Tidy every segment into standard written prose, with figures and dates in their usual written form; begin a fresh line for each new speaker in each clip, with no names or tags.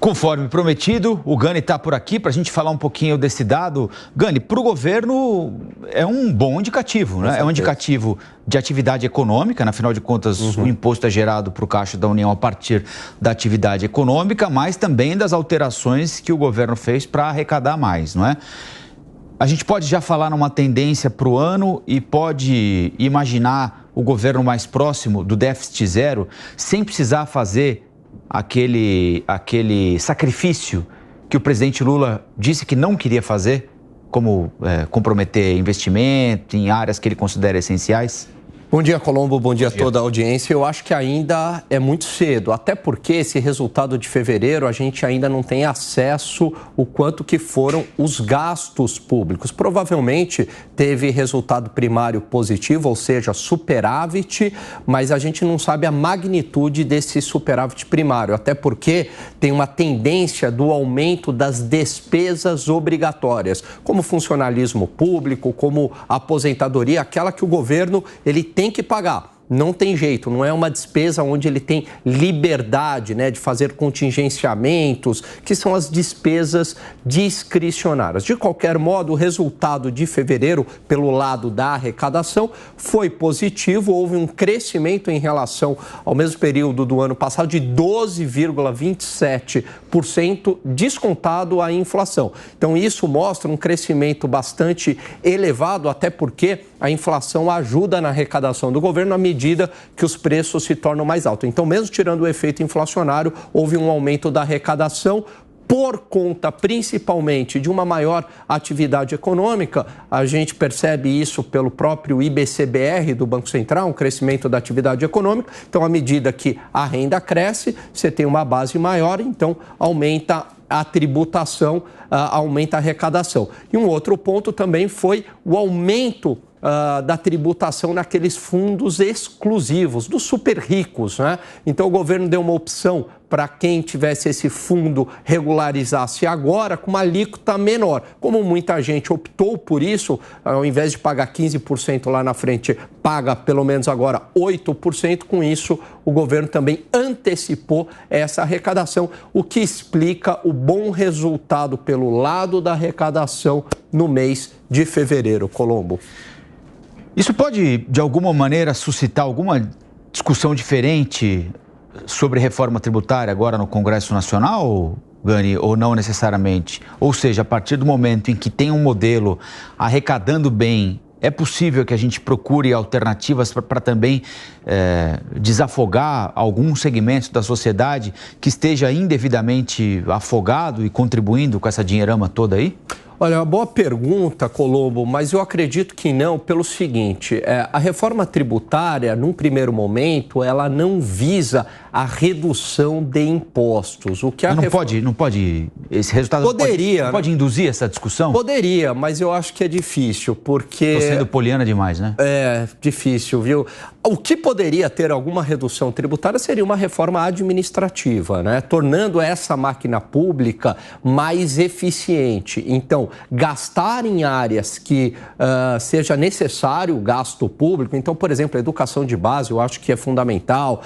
Conforme prometido, o Gani está por aqui para a gente falar um pouquinho desse dado. Gani, para o governo é um bom indicativo, né? É um indicativo de atividade econômica, né? Afinal de contas, o imposto é gerado para o Caixa da União a partir da atividade econômica, mas também das alterações que o governo fez para arrecadar mais, não é? A gente pode já falar numa tendência para o ano e pode imaginar o governo mais próximo do déficit zero, sem precisar fazer aquele sacrifício que o presidente Lula disse que não queria fazer, como comprometer investimento em áreas que ele considera essenciais?
Bom dia, Colombo. Bom dia a toda a audiência. Eu acho que ainda é muito cedo, até porque esse resultado de fevereiro a gente ainda não tem acesso o quanto que foram os gastos públicos. Provavelmente teve resultado primário positivo, ou seja, superávit, mas a gente não sabe a magnitude desse superávit primário, até porque tem uma tendência do aumento das despesas obrigatórias, como funcionalismo público, como aposentadoria, aquela que o governo ele tem que pagar. Não tem jeito, não é uma despesa onde ele tem liberdade, né, de fazer contingenciamentos, que são as despesas discricionárias. De qualquer modo, o resultado de fevereiro, pelo lado da arrecadação, foi positivo. Houve um crescimento em relação ao mesmo período do ano passado de 12,27%, descontado a inflação. Então, isso mostra um crescimento bastante elevado, até porque a inflação ajuda na arrecadação do governo à medida que os preços se tornam mais altos. Então, mesmo tirando o efeito inflacionário, houve um aumento da arrecadação por conta, principalmente, de uma maior atividade econômica. A gente percebe isso pelo próprio IBCBR do Banco Central, um crescimento da atividade econômica. Então, à medida que a renda cresce, você tem uma base maior, então aumenta a tributação, aumenta a arrecadação. E um outro ponto também foi o aumento da tributação naqueles fundos exclusivos, dos super ricos, né? Então o governo deu uma opção para quem tivesse esse fundo regularizasse agora com uma alíquota menor. Como muita gente optou por isso, ao invés de pagar 15% lá na frente, paga pelo menos agora 8%. Com isso, o governo também antecipou essa arrecadação, o que explica o bom resultado pelo lado da arrecadação no mês de fevereiro, Colombo.
Isso pode, de alguma maneira, suscitar alguma discussão diferente sobre reforma tributária agora no Congresso Nacional, Gani, ou não necessariamente? Ou seja, a partir do momento em que tem um modelo arrecadando bem, é possível que a gente procure alternativas para também desafogar alguns segmentos da sociedade que esteja indevidamente afogado e contribuindo com essa dinheirama toda aí?
Olha, uma boa pergunta, Colombo, mas eu acredito que não, pelo seguinte, a reforma tributária, num primeiro momento, ela não visa a redução de impostos. O que
não pode, esse resultado
poderia,
pode induzir essa discussão?
Poderia, mas eu acho que é difícil, porque...
Estou sendo poliana demais, né?
É difícil, viu? O que poderia ter alguma redução tributária seria uma reforma administrativa, né? Tornando essa máquina pública mais eficiente. Então, gastar em áreas que seja necessário o gasto público. Então, por exemplo, a educação de base eu acho que é fundamental,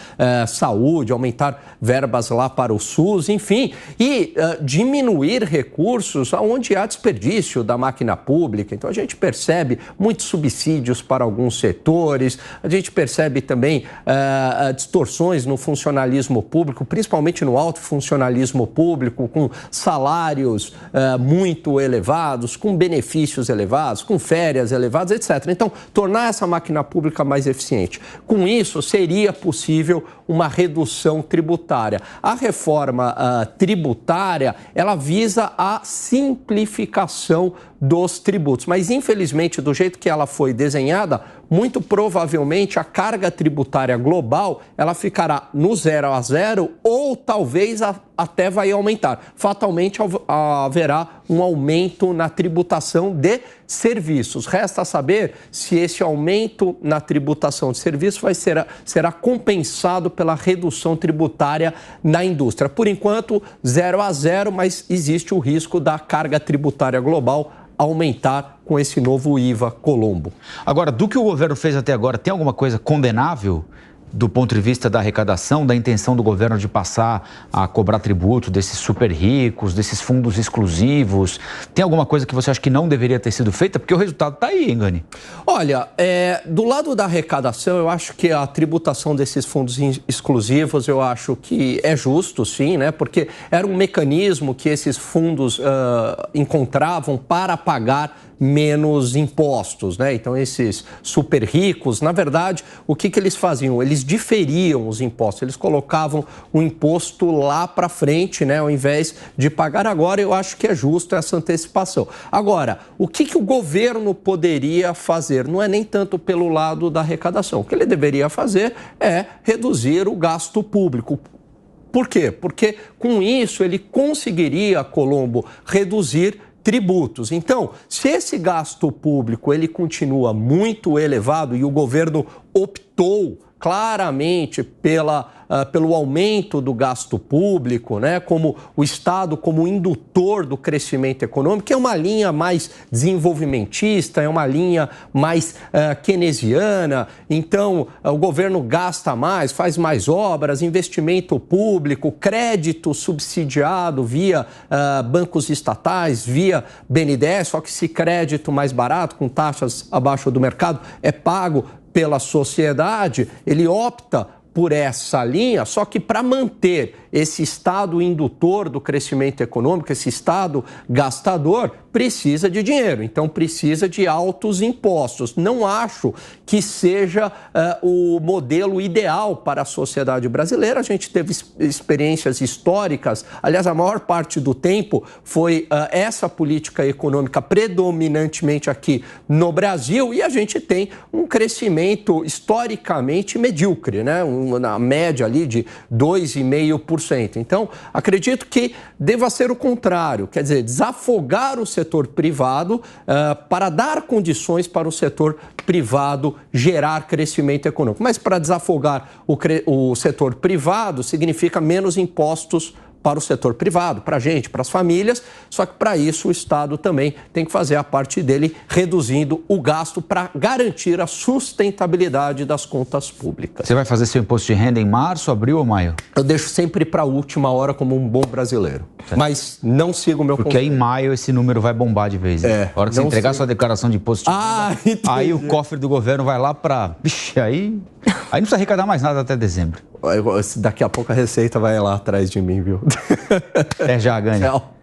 saúde, aumentar verbas lá para o SUS, enfim, e diminuir recursos onde há desperdício da máquina pública. Então, a gente percebe muitos subsídios para alguns setores, a gente percebe também distorções no funcionalismo público, principalmente no alto funcionalismo público, com salários muito elevados, com benefícios elevados, com férias elevadas, etc. Então, tornar essa máquina pública mais eficiente. Com isso, seria possível uma redução tributária. A reforma tributária, ela visa a simplificação dos tributos, mas infelizmente, do jeito que ela foi desenhada, muito provavelmente a carga tributária global, ela ficará no 0 a 0 ou talvez até vai aumentar. Fatalmente haverá um aumento na tributação de serviços. Resta saber se esse aumento na tributação de serviços será compensado pela redução tributária na indústria. Por enquanto, 0 a 0, mas existe o risco da carga tributária global aumentar com esse novo IVA, Colombo.
Agora, do que o governo fez até agora, tem alguma coisa condenável do ponto de vista da arrecadação, da intenção do governo de passar a cobrar tributo desses super ricos, desses fundos exclusivos? Tem alguma coisa que você acha que não deveria ter sido feita? Porque o resultado está aí, hein, Gani?
Olha, do lado da arrecadação, eu acho que a tributação desses fundos exclusivos, eu acho que é justo, sim, né? Porque era um mecanismo que esses fundos encontravam para pagar menos impostos, né? Então, esses super ricos, na verdade, o que eles faziam? Eles diferiam os impostos, eles colocavam o imposto lá para frente, né? Ao invés de pagar agora, eu acho que é justo essa antecipação. Agora, o que o governo poderia fazer? Não é nem tanto pelo lado da arrecadação. O que ele deveria fazer é reduzir o gasto público. Por quê? Porque com isso ele conseguiria, Colombo, reduzir tributos. Então, se esse gasto público ele continua muito elevado e o governo optou claramente pelo aumento do gasto público, né, como o Estado como indutor do crescimento econômico, que é uma linha mais desenvolvimentista, é uma linha mais keynesiana. Então, o governo gasta mais, faz mais obras, investimento público, crédito subsidiado via bancos estatais, via BNDES, só que esse crédito mais barato, com taxas abaixo do mercado, é pago pela sociedade, ele opta por essa linha, só que para manter esse Estado indutor do crescimento econômico, esse Estado gastador, precisa de dinheiro, então precisa de altos impostos. Não acho que seja o modelo ideal para a sociedade brasileira. A gente teve experiências históricas, aliás, a maior parte do tempo foi essa política econômica predominantemente aqui no Brasil, e a gente tem um crescimento historicamente medíocre, né? Na média ali de 2,5%. Então, acredito que deva ser o contrário, quer dizer, desafogar o setor privado para dar condições para o setor privado gerar crescimento econômico. Mas para desafogar o setor privado significa menos impostos para o setor privado, para a gente, para as famílias, só que para isso o Estado também tem que fazer a parte dele, reduzindo o gasto para garantir a sustentabilidade das contas públicas.
Você vai fazer seu imposto de renda em março, abril ou maio?
Eu deixo sempre para a última hora como um bom brasileiro, mas não sigo o meu
Porque aí em maio esse número vai bombar de vez. Né? A hora que você entregar sua declaração de imposto de renda, aí o cofre do governo vai lá para... Aí não precisa arrecadar mais nada até dezembro.
Daqui a pouco a Receita vai lá atrás de mim, viu?
Até já, Gani.
Tchau.